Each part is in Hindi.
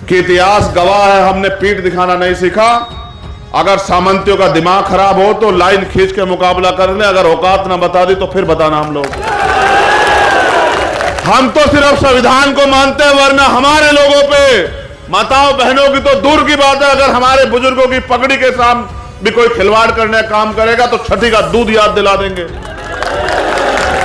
कि इतिहास गवाह है, हमने पीठ दिखाना नहीं सीखा। अगर सामंतियों का दिमाग खराब हो तो लाइन खींच के मुकाबला कर ले, अगर औकात ना बता दी तो फिर बताना हम लोग। हम तो सिर्फ संविधान को मानते हैं, वरना हमारे लोगों पे, माताओं बहनों की तो दूर की बात है, अगर हमारे बुजुर्गों की पगड़ी के साथ भी कोई खिलवाड़ करने का काम करेगा तो छठी का दूध याद दिला देंगे।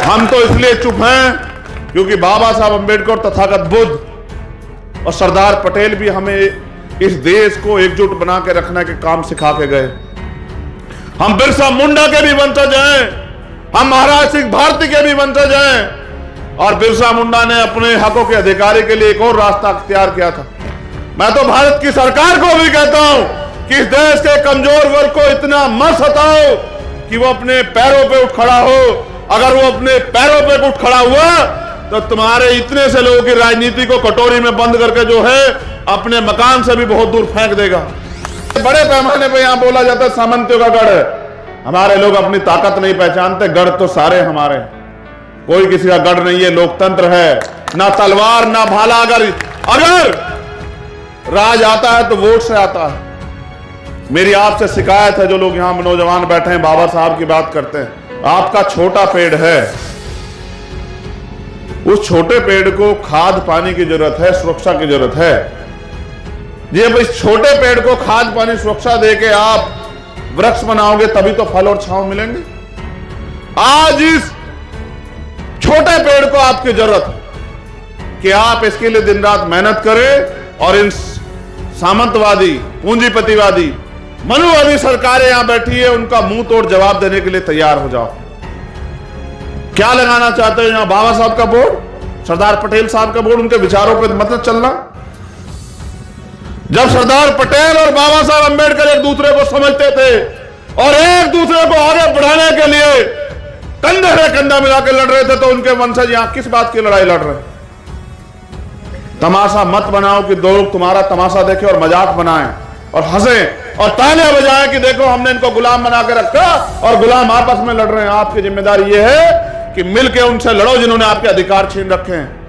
हम तो इसलिए चुप हैं क्योंकि बाबा साहब अंबेडकर, तथागत बुद्ध और सरदार पटेल भी हमें इस देश को एकजुट बना के रखने के काम सिखा के गए। हम बिरसा मुंडा के भी वंशज हैं, हम महाराज सिंह भारती के भी वंशज हैं, और बिरसा मुंडा ने अपने हकों के अधिकारी के लिए एक और रास्ता अख्तियार किया था। मैं तो भारत की सरकार को भी कहता हूं कि इस देश के कमजोर वर्ग को इतना मत सताओ कि वो अपने पैरों पे उठ खड़ा हो। अगर वो अपने पैरों पे उठ खड़ा हुआ तो तुम्हारे इतने से लोगों की राजनीति को कटोरी में बंद करके जो है अपने मकान से भी बहुत दूर फेंक देगा। बड़े पैमाने पे यहां बोला जाता है सामंतियों का गढ़ है। हमारे लोग अपनी ताकत नहीं पहचानते, गढ़ तो सारे हमारे, कोई किसी का गढ़ नहीं है। लोकतंत्र है, ना तलवार ना भाला। अगर राज आता है तो वोट से आता है। मेरी आपसे शिकायत है, जो लोग यहां नौजवान बैठे हैं बाबा साहब की बात करते हैं, आपका छोटा पेड़ है, उस छोटे पेड़ को खाद पानी की जरूरत है, सुरक्षा की जरूरत है। जी, अब इस छोटे पेड़ को खाद पानी सुरक्षा देके आप वृक्ष बनाओगे तभी तो फल और छांव मिलेंगे। आज इस छोटे पेड़ को आपकी जरूरत है कि आप इसके लिए दिन रात मेहनत करें और इन सामंतवादी, पूंजीपतिवादी, मनुवादी सरकारें यहां बैठी है, उनका मुंह तोड़ जवाब देने के लिए तैयार हो जाओ। क्या लगाना चाहते हो यहां? बाबा साहब का बोर्ड, सरदार पटेल साहब का बोर्ड, उनके विचारों पर मतलब चलना। जब सरदार पटेल और बाबा साहब अंबेडकर एक दूसरे को समझते थे और एक दूसरे को आगे बढ़ाने के लिए कंधे से कंधा मिला के लड़ रहे थे, तो उनके वंशज यहां किस बात की लड़ाई लड़ रहे हैं? तमाशा मत बनाओ कि दो लोग तुम्हारा तमाशा देखें और मजाक बनाएं और हंसें और तालियां बजाएं कि देखो हमने इनको गुलाम बना के रखा और गुलाम आपस में लड़ रहे हैं। आपकी जिम्मेदारी यह है कि मिलकर उनसे लड़ो जिन्होंने आपके अधिकार छीन रखे हैं।